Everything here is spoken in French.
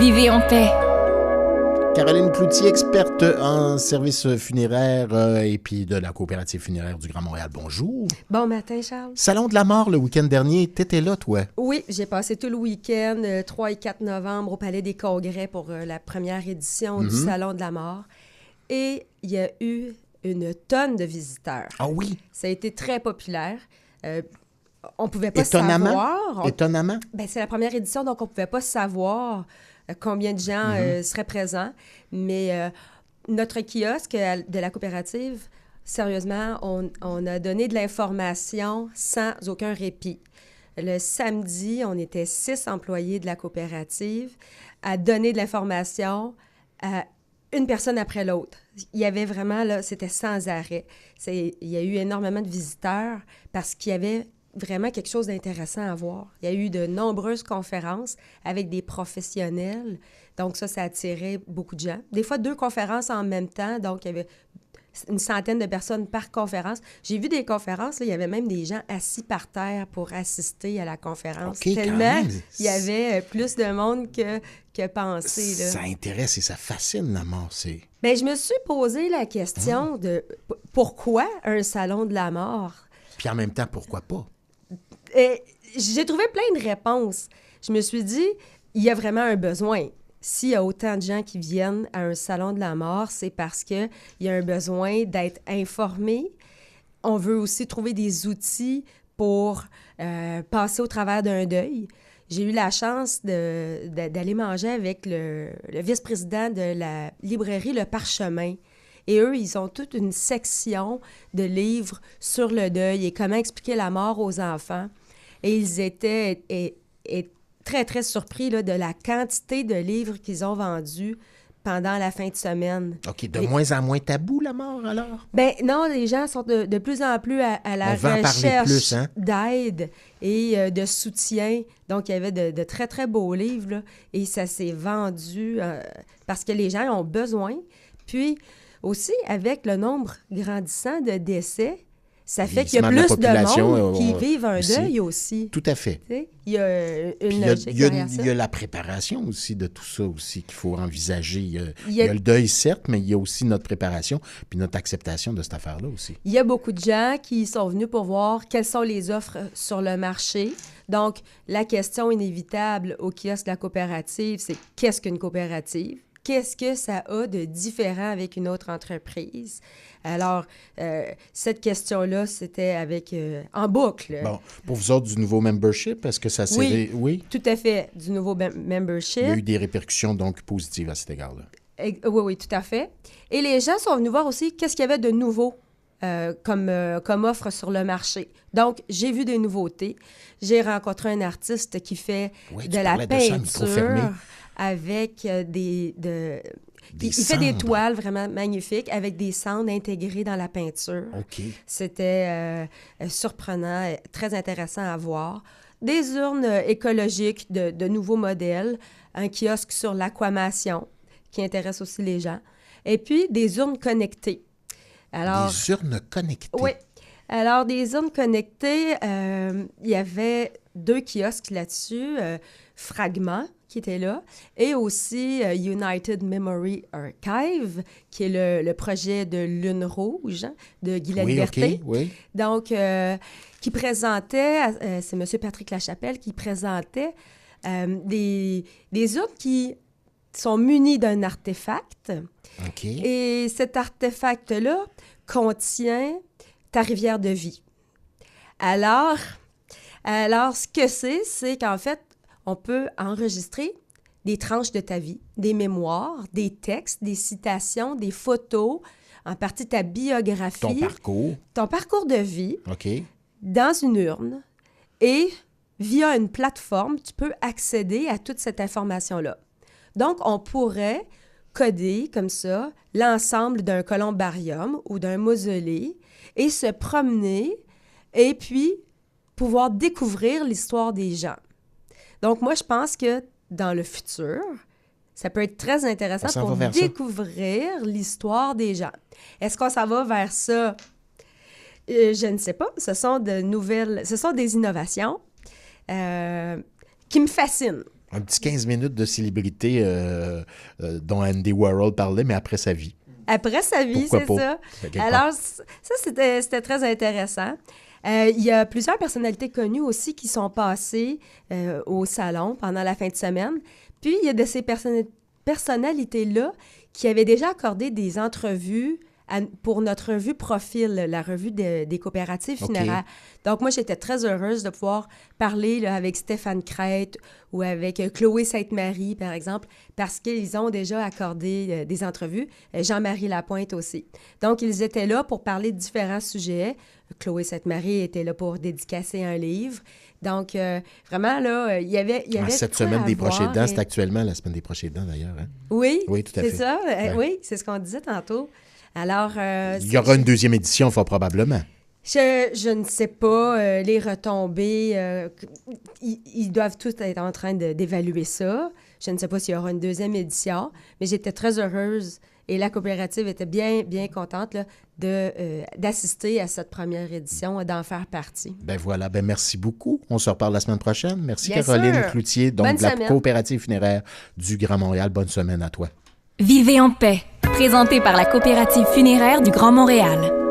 Vivez en paix. Caroline Cloutier, experte en services funéraires et puis de la coopérative funéraire du Grand Montréal. Bonjour. Bon matin, Charles. Salon de la mort le week-end dernier, t'étais là, toi? Oui, j'ai passé tout le week-end, 3 et 4 novembre, au Palais des Congrès pour la première édition du Salon de la mort. Et il y a eu une tonne de visiteurs. Ah oui? Ça a été très populaire. On ne pouvait pas Étonnamment? savoir. Étonnamment? Ben, c'est la première édition, donc on ne pouvait pas savoir combien de gens seraient présents. Mais notre kiosque de la coopérative, sérieusement, on a donné de l'information sans aucun répit. Le samedi, on était 6 employés de la coopérative à donner de l'information à une personne après l'autre. Il y avait vraiment, là, c'était sans arrêt. Il y a eu énormément de visiteurs parce qu'il y avait vraiment quelque chose d'intéressant à voir. Il y a eu de nombreuses conférences avec des professionnels. Donc ça a attiré beaucoup de gens. Des fois, 2 conférences en même temps. Donc, il y avait une centaine de personnes par conférence. J'ai vu des conférences, là, il y avait même des gens assis par terre pour assister à la conférence. Okay, tellement il y avait plus de monde que pensé. Là. Ça intéresse et ça fascine la mort, c'est... Bien, je me suis posé la question de pourquoi un salon de la mort? Puis en même temps, pourquoi pas? J'ai trouvé plein de réponses. Je me suis dit, il y a vraiment un besoin. S'il y a autant de gens qui viennent à un salon de la mort, c'est parce qu'il y a un besoin d'être informé. On veut aussi trouver des outils pour passer au travers d'un deuil. J'ai eu la chance d'aller manger avec le vice-président de la librairie Le Parchemin. Et eux, ils ont toute une section de livres sur le deuil et comment expliquer la mort aux enfants. Et ils étaient très, très surpris là, de la quantité de livres qu'ils ont vendus pendant la fin de semaine. OK, de moins en moins tabou, la mort, alors? Ben non, les gens sont de plus en plus à la recherche d'aide et de soutien. Donc, il y avait de très, très beaux livres, là, et ça s'est vendu parce que les gens ont besoin. Puis, aussi, avec le nombre grandissant de décès, ça fait qu'il y a plus de monde qui vivent un deuil aussi. Tout à fait. Tu sais, il y a une logique derrière ça. Il y a la préparation aussi de tout ça aussi qu'il faut envisager. Il y a le deuil, certes, mais il y a aussi notre préparation puis notre acceptation de cette affaire-là aussi. Il y a beaucoup de gens qui sont venus pour voir quelles sont les offres sur le marché. Donc, la question inévitable au kiosque de la coopérative, c'est qu'est-ce qu'une coopérative? Qu'est-ce que ça a de différent avec une autre entreprise? Alors, cette question-là, c'était avec en boucle. Bon, pour vous autres, du nouveau membership, est-ce que ça s'est... Oui, tout à fait, du nouveau membership. Il y a eu des répercussions, donc, positives à cet égard-là. Oui, tout à fait. Et les gens sont venus voir aussi qu'est-ce qu'il y avait de nouveau comme offre sur le marché. Donc, j'ai vu des nouveautés. J'ai rencontré un artiste qui fait de la peinture avec il fait des toiles vraiment magnifiques avec des cendres intégrées dans la peinture. Okay. C'était surprenant, très intéressant à voir. Des urnes écologiques de nouveaux modèles, un kiosque sur l'aquamation qui intéresse aussi les gens, et puis des urnes connectées. Alors, des urnes connectées? Oui. Alors, des urnes connectées, il y avait 2 kiosques là-dessus, Fragment, qui était là, et aussi United Memory Archive, qui est le projet de Lune Rouge, de Guy Laliberté. Oui. Donc, qui présentait, c'est M. Patrick Lachapelle, qui présentait des urnes qui sont munies d'un artefact. OK. Et cet artefact-là contient ta rivière de vie. Alors ce que c'est qu'en fait, on peut enregistrer des tranches de ta vie, des mémoires, des textes, des citations, des photos, en partie ta biographie. Ton parcours de vie. OK. Dans une urne. Et via une plateforme, tu peux accéder à toute cette information-là. Donc, on pourrait coder comme ça l'ensemble d'un columbarium ou d'un mausolée et se promener et puis pouvoir découvrir l'histoire des gens. Donc, moi, je pense que dans le futur, ça peut être très intéressant pour découvrir l'histoire des gens. Est-ce qu'on s'en va vers ça? Je ne sais pas. Ce sont des innovations qui me fascinent. Un petit 15 minutes de célébrité dont Andy Warhol parlait, mais après sa vie. Après sa vie, c'est ça. Alors, ça, c'était très intéressant. Il y a plusieurs personnalités connues aussi qui sont passées au salon pendant la fin de semaine. Puis, il y a de ces personnalités-là qui avaient déjà accordé des entrevues pour notre revue Profil, la revue des coopératives funéraires. Donc, moi, j'étais très heureuse de pouvoir parler là, avec Stéphane Crête ou avec Chloé Sainte-Marie, par exemple, parce qu'ils ont déjà accordé des entrevues. Jean-Marie Lapointe aussi. Donc, ils étaient là pour parler de différents sujets. Chloé Sainte-Marie était là pour dédicacer un livre. Donc, vraiment, là, il y avait cette semaine des proches aidants, c'est actuellement la semaine des proches aidants, d'ailleurs. Hein? Oui, tout à fait. C'est ça. Ouais. Oui, c'est ce qu'on disait tantôt. Alors, il y aura une deuxième édition, fort probablement. Je ne sais pas, les retombées, ils doivent tous être en train d'évaluer ça. Je ne sais pas s'il y aura une deuxième édition, mais j'étais très heureuse et la coopérative était bien, bien contente là, d'assister à cette première édition, d'en faire partie. Ben voilà, merci beaucoup. On se reparle la semaine prochaine. Merci Bien Caroline sûr. Cloutier, donc de la coopérative funéraire du Grand Montréal. Bonne semaine à toi. Vivez en paix, présenté par la coopérative funéraire du Grand Montréal.